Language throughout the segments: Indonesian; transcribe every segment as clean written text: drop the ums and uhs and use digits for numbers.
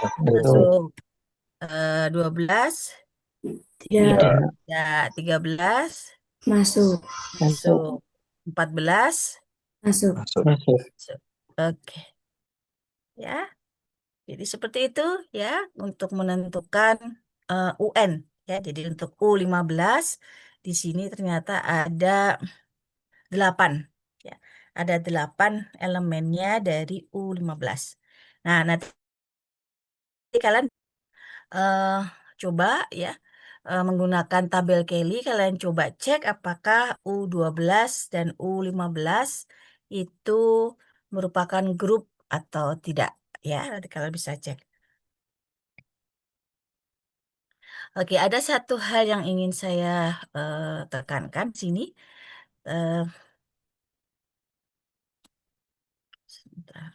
Masuk 12, Tidak. ya 13, Masuk. masuk 14, Masuk. Masuk. masuk. Oke, ya. Jadi seperti itu ya untuk menentukan UN ya. Jadi untuk U15 di sini ternyata ada 8 ya. Ada 8 elemennya dari U15. Nah, nanti kalian eh, coba ya menggunakan tabel Kelly, kalian coba cek apakah U12 dan U15 itu merupakan grup atau tidak ya. Nanti kalian bisa cek. Oke, ada satu hal yang ingin saya tekankan di sini. Eh, sebentar.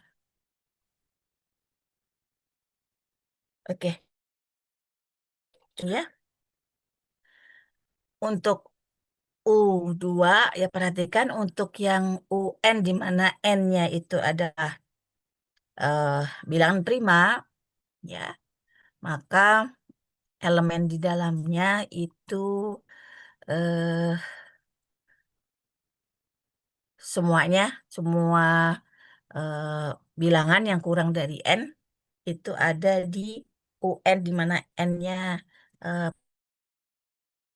Oke, ya. Untuk U2 ya perhatikan untuk yang UN di mana N-nya itu adalah eh, bilangan prima ya, maka elemen di dalamnya itu eh, semuanya semua eh, bilangan yang kurang dari N itu ada di UN di mana N-nya eh,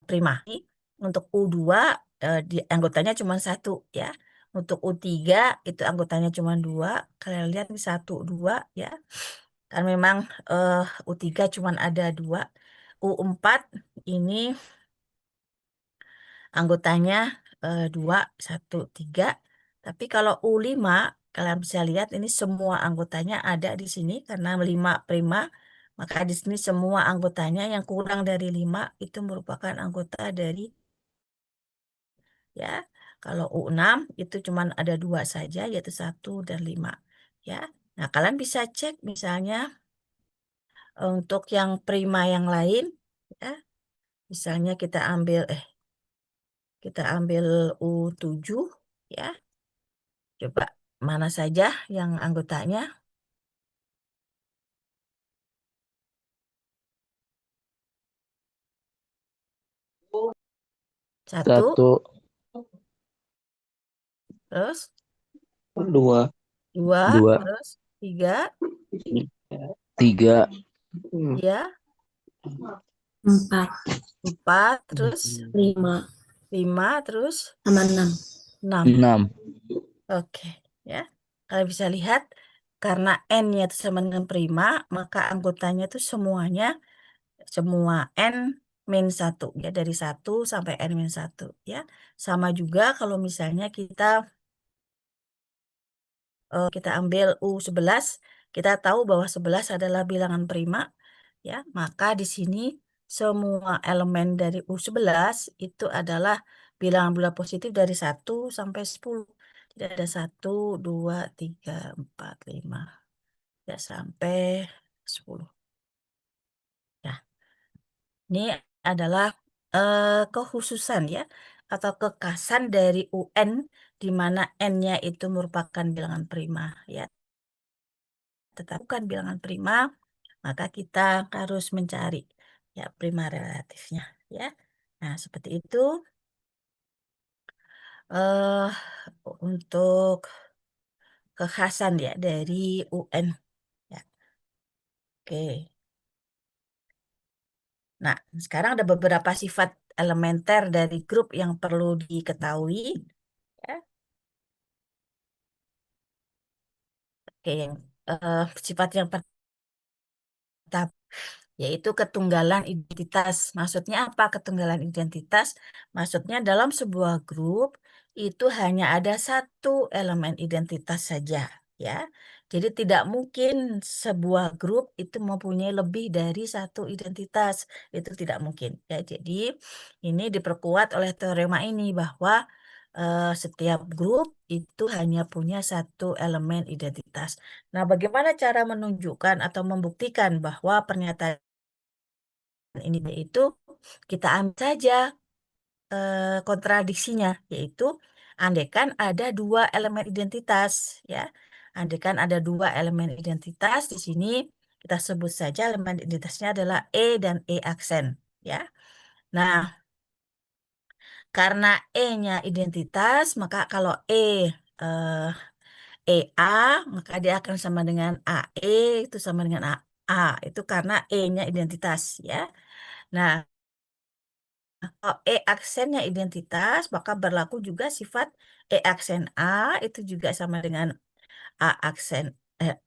prima. Untuk U2 di anggotanya cuma satu ya. Untuk U3 itu anggotanya cuma dua. Kalian lihat nih 1, 2 ya. Kan memang U3 cuma ada dua. U4 ini anggotanya 2, 1, 3. Tapi kalau U5 kalian bisa lihat ini semua anggotanya ada di sini karena 5 prima. Maka di sini semua anggotanya yang kurang dari 5 itu merupakan anggota dari ya. Kalau U6 itu cuma ada 2 saja yaitu 1 dan 5 ya. Nah, kalian bisa cek misalnya untuk yang prima yang lain ya. Misalnya kita ambil U7 ya. Coba mana saja yang anggotanya? Satu, Satu, terus dua, dua, dua, terus tiga, tiga, ya, 4. empat, terus 5. lima, terus Sama 6. enam. enam. Oke, ya. Kalian bisa lihat karena N-nya itu sama dengan prima, maka anggotanya itu semuanya semua N min 1 ya dari 1 sampai N min 1 ya. Sama juga kalau misalnya kita ambil U11, kita tahu bahwa 11 adalah bilangan prima ya. Maka di sini semua elemen dari U11 itu adalah bilangan bulat positif dari 1 sampai 10. Tidak ada 1, 2, 3, 4, 5. Ya, sampai 10. Nah, ini adalah kekhususan ya atau kekhasan dari UN di mana N-nya itu merupakan bilangan prima ya. Tetapi bukan bilangan prima, maka kita harus mencari ya prima relatifnya ya. Nah, seperti itu eh untuk kekhasan ya dari UN ya. Oke. Nah, sekarang ada beberapa sifat elementer dari grup yang perlu diketahui. Ya. Oke, sifat yang pertama yaitu ketunggalan identitas. Maksudnya apa ketunggalan identitas? Maksudnya dalam sebuah grup itu hanya ada satu elemen identitas saja, ya. Jadi tidak mungkin sebuah grup itu mempunyai lebih dari satu identitas. Itu tidak mungkin, ya. Jadi ini diperkuat oleh teorema ini bahwa setiap grup itu hanya punya satu elemen identitas. Nah, bagaimana cara menunjukkan atau membuktikan bahwa pernyataan ini itu kita ambil saja kontradiksinya, yaitu andaikan ada dua elemen identitas, ya. Andaikan ada dua elemen identitas di sini, kita sebut saja elemen identitasnya adalah E dan E aksen, ya. Nah, karena E-nya identitas, maka kalau eh, EA, maka dia akan sama dengan AE, itu sama dengan A. Itu karena E-nya identitas, ya. Nah, kalau E aksennya identitas, maka berlaku juga sifat E aksen A, itu juga sama dengan A aksen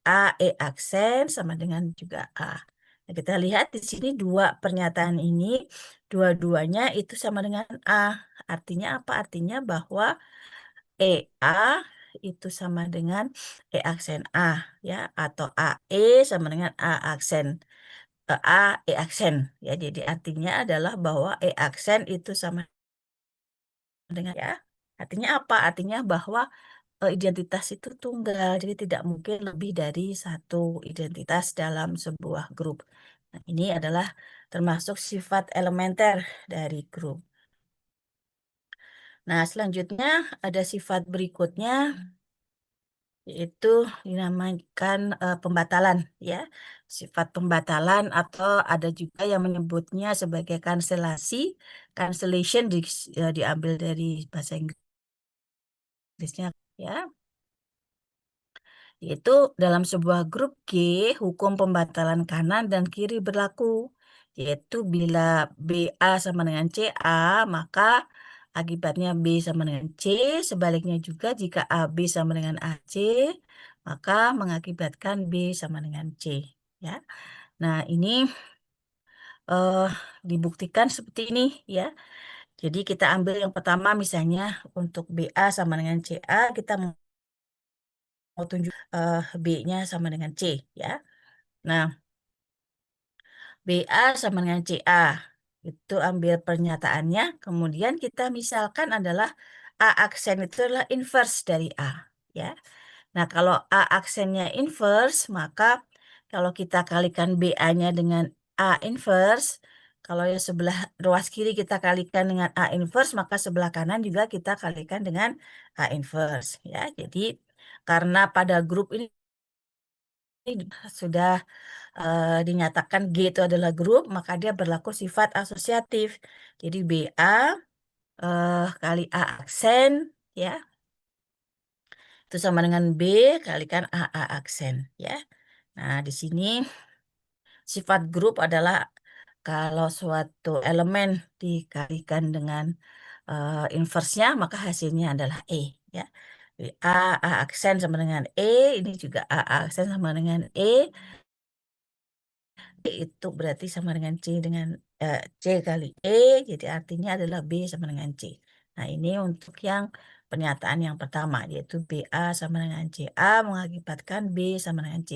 A, E aksen sama dengan juga A. Nah, kita lihat di sini dua pernyataan ini, dua-duanya itu sama dengan A. Artinya apa? Artinya bahwa EA itu sama dengan E aksen A, ya, atau AE sama dengan A aksen A E aksen, ya. Jadi artinya adalah bahwa E aksen itu sama dengan, ya. Artinya apa? Artinya bahwa identitas itu tunggal, jadi tidak mungkin lebih dari satu identitas dalam sebuah grup. Nah, ini adalah termasuk sifat elementer dari grup. Nah, selanjutnya ada sifat berikutnya, yaitu dinamakan pembatalan, ya. Sifat pembatalan atau ada juga yang menyebutnya sebagai kanselasi. Cancellation diambil dari bahasa Inggrisnya, ya. Yaitu dalam sebuah grup G, hukum pembatalan kanan dan kiri berlaku. Yaitu bila BA sama dengan CA, maka akibatnya B sama dengan C. Sebaliknya juga jika AB sama dengan AC, maka mengakibatkan B sama dengan C. Ya. Nah, ini eh, dibuktikan seperti ini, ya. Jadi kita ambil yang pertama misalnya untuk BA sama dengan CA, kita mau tunjuk B-nya sama dengan C, ya. Nah, BA sama dengan CA. Itu ambil pernyataannya. Kemudian kita misalkan adalah A aksen itu adalah inverse dari A, ya. Nah, kalau A aksennya inverse, maka kalau kita kalikan BA-nya dengan A inverse, kalau yang sebelah ruas kiri kita kalikan dengan A inverse, maka sebelah kanan juga kita kalikan dengan A inverse, ya. Jadi karena pada grup ini sudah dinyatakan G itu adalah grup, maka dia berlaku sifat asosiatif. Jadi BA kali A aksen, ya, itu sama dengan B kalikan AA aksen, ya. Nah, di sini sifat grup adalah kalau suatu elemen dikalikan dengan inversnya, maka hasilnya adalah E, ya. Jadi A aksen sama dengan E, ini juga A aksen sama dengan E, itu berarti sama dengan C kali E, jadi artinya adalah B sama dengan C. Nah, ini untuk yang pernyataan yang pertama, yaitu BA sama dengan CA mengakibatkan B sama dengan C.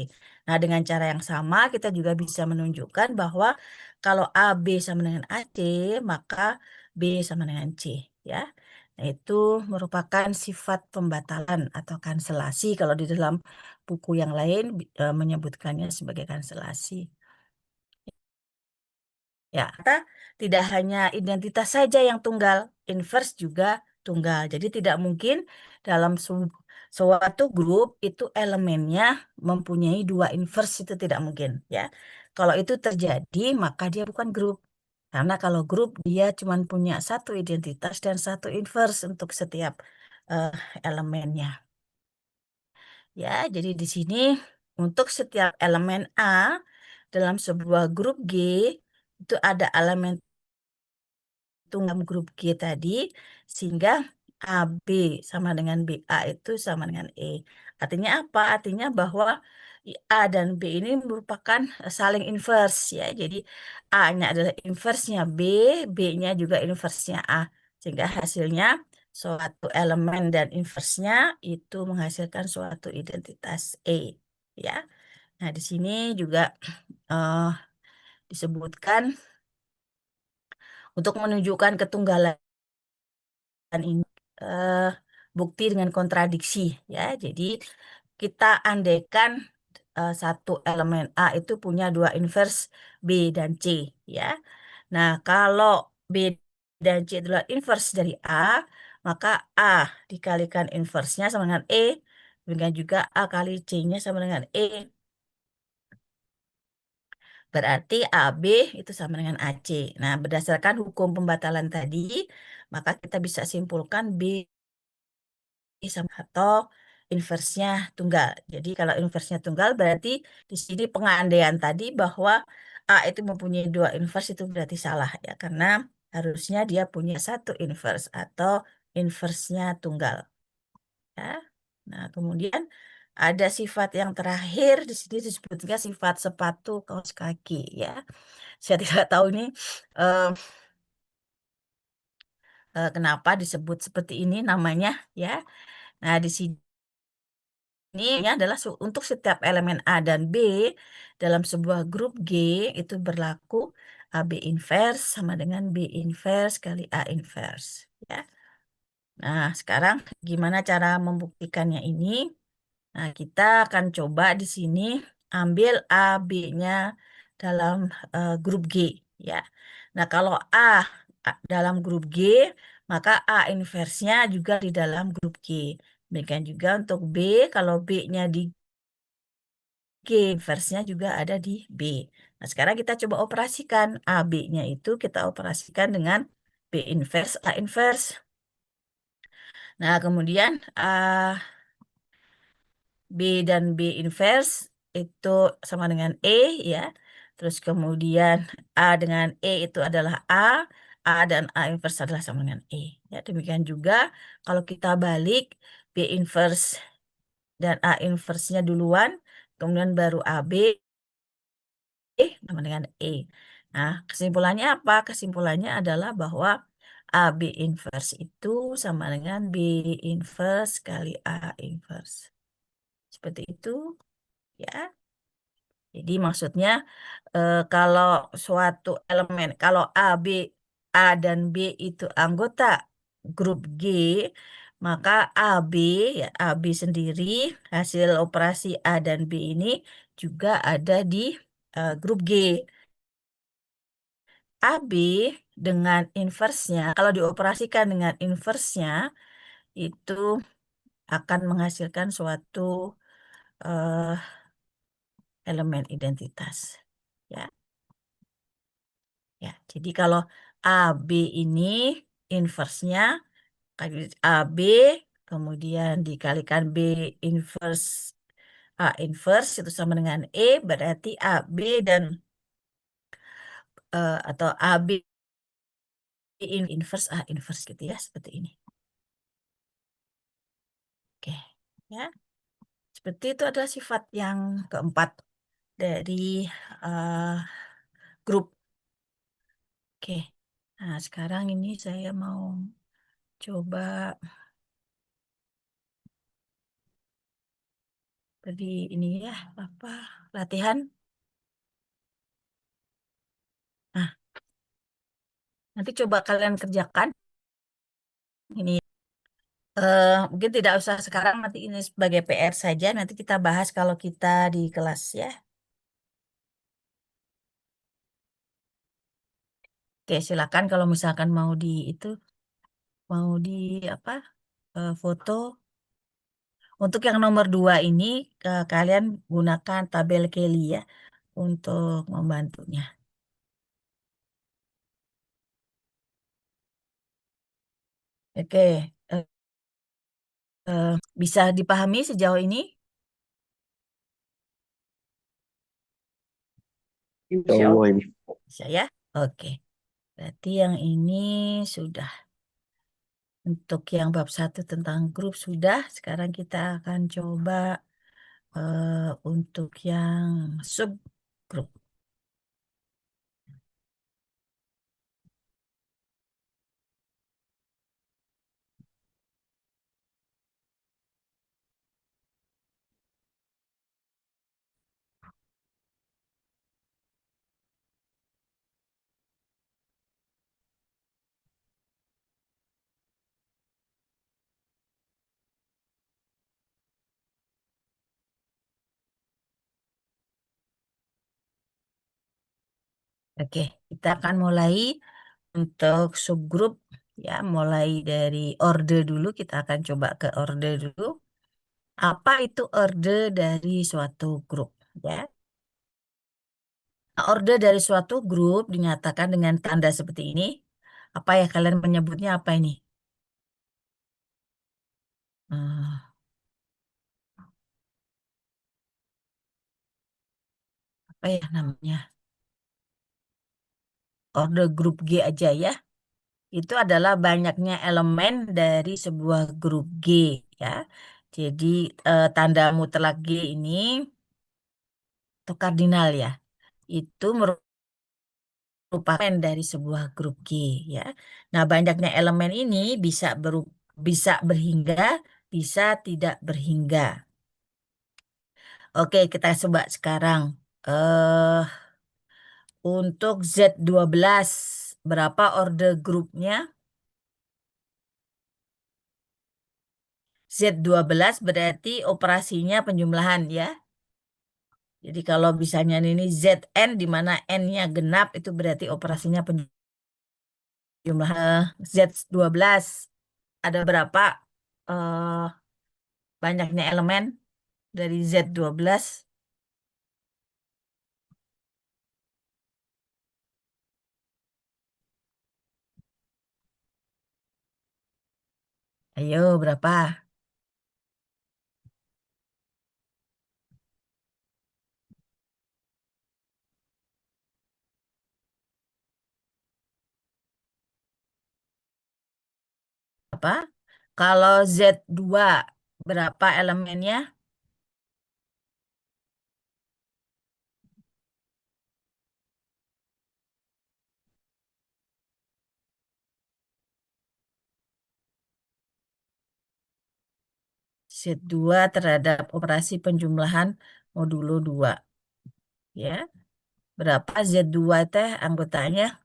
Nah, dengan cara yang sama kita juga bisa menunjukkan bahwa kalau AB sama dengan AC, maka B sama dengan C, ya. Nah, itu merupakan sifat pembatalan atau kanselasi kalau di dalam buku yang lain menyebutkannya sebagai kanselasi. Ya, kita tidak hanya identitas saja yang tunggal, inverse juga tunggal. Jadi tidak mungkin dalam suatu grup itu elemennya mempunyai dua inverse, itu tidak mungkin, ya. Kalau itu terjadi, maka dia bukan grup. Karena kalau grup dia cuma punya satu identitas dan satu inverse untuk setiap eh, elemennya. Ya, jadi di sini untuk setiap elemen A dalam sebuah grup G itu ada elemen tunggal grup G tadi, sehingga AB sama dengan BA itu sama dengan E. Artinya apa? Artinya bahwa A dan B ini merupakan saling inverse, ya. Jadi A-nya adalah inversenya B, B-nya juga inversenya A. Sehingga hasilnya suatu elemen dan inversenya itu menghasilkan suatu identitas E, ya. Nah, di sini juga eh, disebutkan untuk menunjukkan ketunggalan ini eh, bukti dengan kontradiksi, ya. Jadi kita andaikan satu elemen A itu punya dua inverse B dan C, ya. Nah, kalau B dan C adalah inverse dari A, maka A dikalikan inversenya sama dengan E, dengan juga A kali C-nya sama dengan E. Berarti AB itu sama dengan AC. Nah, berdasarkan hukum pembatalan tadi, maka kita bisa simpulkan B sama atau inversnya tunggal. Jadi kalau inversnya tunggal berarti di sini pengandaian tadi bahwa A itu mempunyai dua inverse itu berarti salah ya, karena harusnya dia punya satu inverse atau inversnya tunggal. Ya. Nah, kemudian ada sifat yang terakhir di sini disebutnya sifat sepatu kaos kaki ya. Saya tidak tahu ini eh, kenapa disebut seperti ini namanya ya. Nah, di sini ini adalah untuk setiap elemen A dan B dalam sebuah grup G itu berlaku AB inverse sama dengan B inverse kali A inverse ya. Nah, sekarang gimana cara membuktikannya ini? Nah, kita akan coba di sini ambil A, B-nya dalam grup G, ya. Nah, kalau dalam grup G, maka A inversnya juga di dalam grup G. Demikian juga untuk B, kalau B-nya di G, inversnya juga ada di B. Nah, sekarang kita coba operasikan A, B-nya itu kita operasikan dengan B inverse, A inverse. Nah, kemudian B dan B inverse itu sama dengan E ya. Terus kemudian A dengan E itu adalah A dan A inverse adalah sama dengan E. Ya, demikian juga kalau kita balik B inverse dan A inverse-nya duluan, kemudian baru AB sama dengan E. Nah, kesimpulannya apa? Kesimpulannya adalah bahwa AB inverse itu sama dengan B inverse kali A inverse. Seperti itu ya. Jadi maksudnya kalau suatu elemen, kalau A dan B itu anggota grup G, maka AB ya AB sendiri hasil operasi A dan B ini juga ada di grup G. AB dengan inversnya, kalau dioperasikan dengan inversnya itu akan menghasilkan suatu eh, elemen identitas. Ya. Ya, jadi kalau AB ini inversnya kali AB kemudian dikalikan B inverse A inverse itu sama dengan E berarti AB dan atau AB inverse A inverse gitu ya seperti ini. Oke, ya. Seperti itu adalah sifat yang keempat dari eh, grup. Oke. Nah, sekarang ini saya mau coba beri ini ya apa latihan. Nah, nanti coba kalian kerjakan ini. Mungkin tidak usah sekarang, nanti ini sebagai PR saja. Nanti kita bahas kalau kita di kelas ya. Oke, silakan kalau misalkan mau di itu, mau di apa foto. Untuk yang nomor 2 ini, kalian gunakan tabel Kelly ya untuk membantunya. Oke, eh, bisa dipahami sejauh ini? Insya Allah ini. Bisa ya? Oke, berarti yang ini sudah. Untuk yang bab 1 tentang grup sudah. Sekarang kita akan coba untuk yang subgrup. Oke, kita akan mulai untuk subgrup ya, mulai dari orde dulu. Kita akan coba ke orde dulu. Apa itu orde dari suatu grup ya? Order dari suatu grup dinyatakan dengan tanda seperti ini. Apa ya kalian menyebutnya apa ini? Eh, apa ya namanya? Order grup G aja ya. Itu adalah banyaknya elemen dari sebuah grup G ya. Jadi tanda mutlak G ini atau kardinal ya. Itu merupakan elemen dari sebuah grup G ya. Nah, banyaknya elemen ini bisa berhingga, bisa tidak berhingga. Oke, kita coba sekarang. eh untuk Z12 berapa order grupnya? Z12 berarti operasinya penjumlahan ya. Jadi kalau misalnya ini Zn di mana N-nya genap itu berarti operasinya penjumlahan. Z12 ada berapa eh, banyaknya elemen dari Z12? Ayo berapa? Apa? Kalau Z2 berapa elemennya? Z2 terhadap operasi penjumlahan modulo 2 ya. Berapa Z2 teh anggotanya?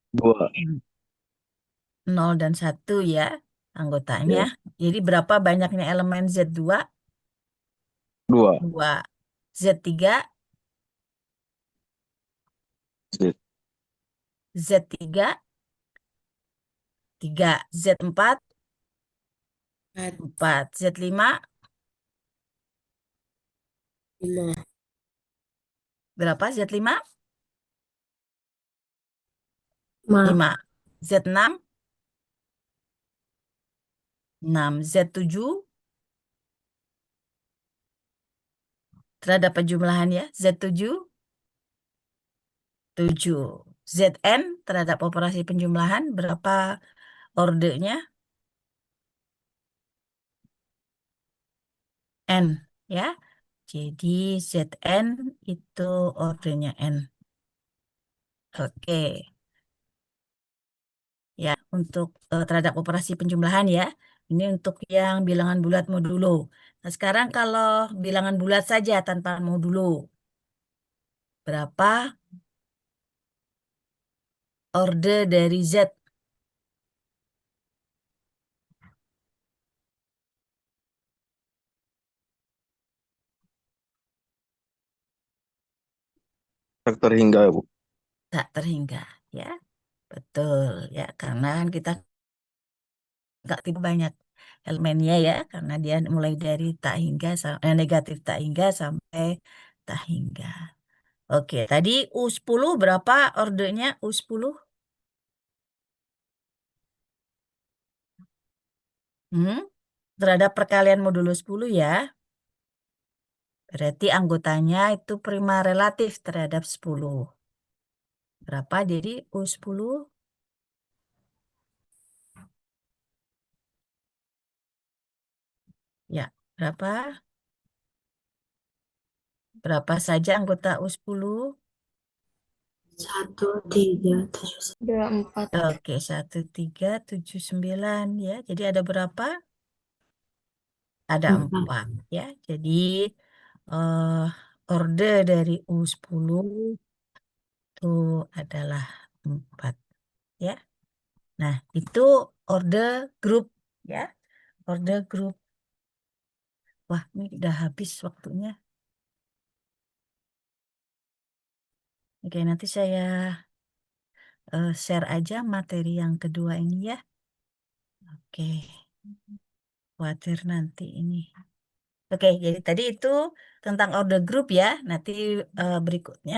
Dua. 0 dan 1 ya anggotanya. Ya. Jadi berapa banyaknya elemen Z2? Dua. 2. Z3, Z. Z3, 3. Z4, 4, 4. Z5, 5, berapa Z5? 5, 5. Z6, 6. Z7 terhadap penjumlahan ya. Z7, 7. Zn terhadap operasi penjumlahan berapa ordenya? N ya. Jadi Zn itu ordenya N. Oke. Ya, untuk terhadap operasi penjumlahan ya. Ini untuk yang bilangan bulat modulo. Nah, sekarang kalau bilangan bulat saja tanpa modulo, berapa orde dari Z? Faktor hingga, Bu. Tak terhingga ya. Betul ya, karena kan kita nggak tipe banyak elemennya ya, karena dia mulai dari tak hingga negatif tak hingga sampai tak hingga. Oke, tadi U10 berapa ordenya U10? Hmm? Terhadap perkalian modulo 10 ya. Berarti anggotanya itu prima relatif terhadap 10. Berapa jadi U10? Ya, berapa? Berapa saja anggota U10? 1, 3, 7, 9, 4. Oke, 1379 ya. Jadi ada berapa? Ada 4. 4 ya. Jadi eh orde dari U10 itu adalah 4 ya. Nah, itu orde grup ya. Orde grup. Wah, ini udah habis waktunya. Oke, nanti saya share aja materi yang kedua ini ya. Oke. Khawatir nanti ini. Oke, jadi tadi itu tentang order group ya. Nanti berikutnya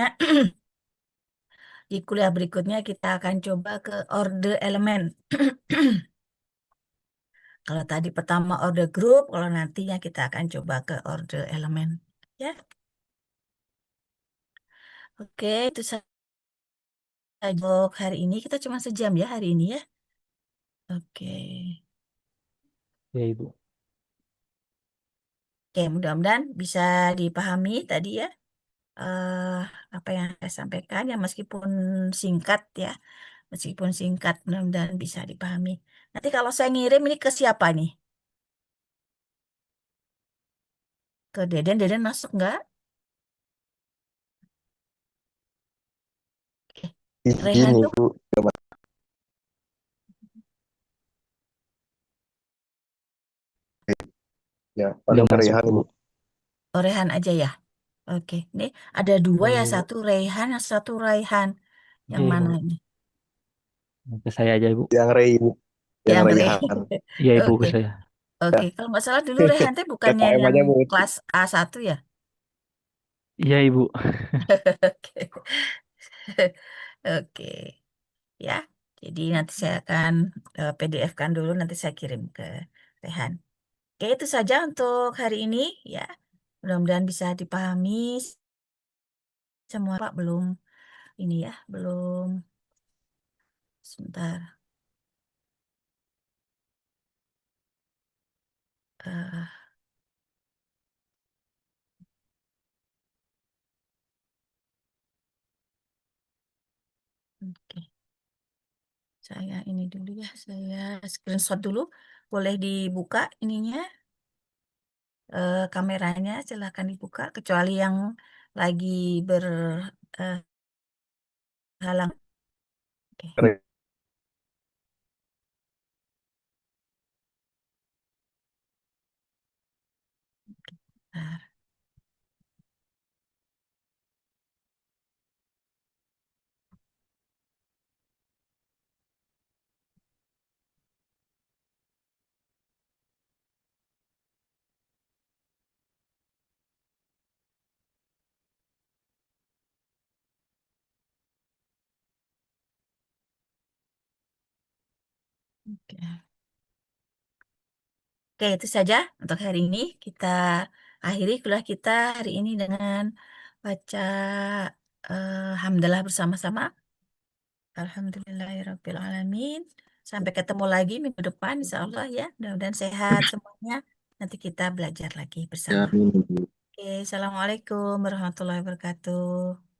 di kuliah berikutnya kita akan coba ke order elemen. Kalau tadi pertama order group, kalau nantinya kita akan coba ke order elemen. Ya, oke, itu saja untuk hari ini. Kita cuma sejam ya hari ini ya. Oke, Ya, Ibu. oke, mudah-mudahan bisa dipahami tadi ya. eh Apa yang saya sampaikan ya meskipun singkat ya. Meskipun singkat, mudah-mudahan bisa dipahami. Nanti kalau saya ngirim ini ke siapa nih? Ke Deden, Deden masuk nggak? Oke. Izin Rehan tuh, Ibu. Ya, Udah paling masuk, Rehan Bu. Ibu. oh, Rehan aja ya. Oke, ini ada dua ya, Oh, satu Rehan, satu Raihan. Yang iya, mana Ibu. ini? Ke saya aja, Ibu. Yang Rey Ibu. Yang Yang Rehan. Raihan. Iya, Ibu, ke Oke, saya. oke. Kalau nggak salah dulu Rehan tuh bukannya KKM yang aja Bu. kelas A1 ya? Iya, Ibu. Oke. Oke, ya. Jadi nanti saya akan PDF-kan dulu, nanti saya kirim ke Rehan. Oke, itu saja untuk hari ini ya. Mudah-mudahan bisa dipahami semua Pak. Belum ini ya, belum sebentar. Eh, oke, saya ini dulu ya, saya screenshot dulu. Boleh dibuka ininya, kameranya, silahkan dibuka. Kecuali yang lagi berhalang. Oke. Nah, oke. Oke, itu saja untuk hari ini. Kita akhiri kuliah kita hari ini dengan baca hamdalah bersama-sama. Alhamdulillahirrahmanirrahim. Sampai ketemu lagi minggu depan, insya Allah ya. Mudah-mudahan sehat semuanya. Nanti kita belajar lagi Ya, bersama. ini Ibu. Oke, Assalamualaikum warahmatullahi wabarakatuh.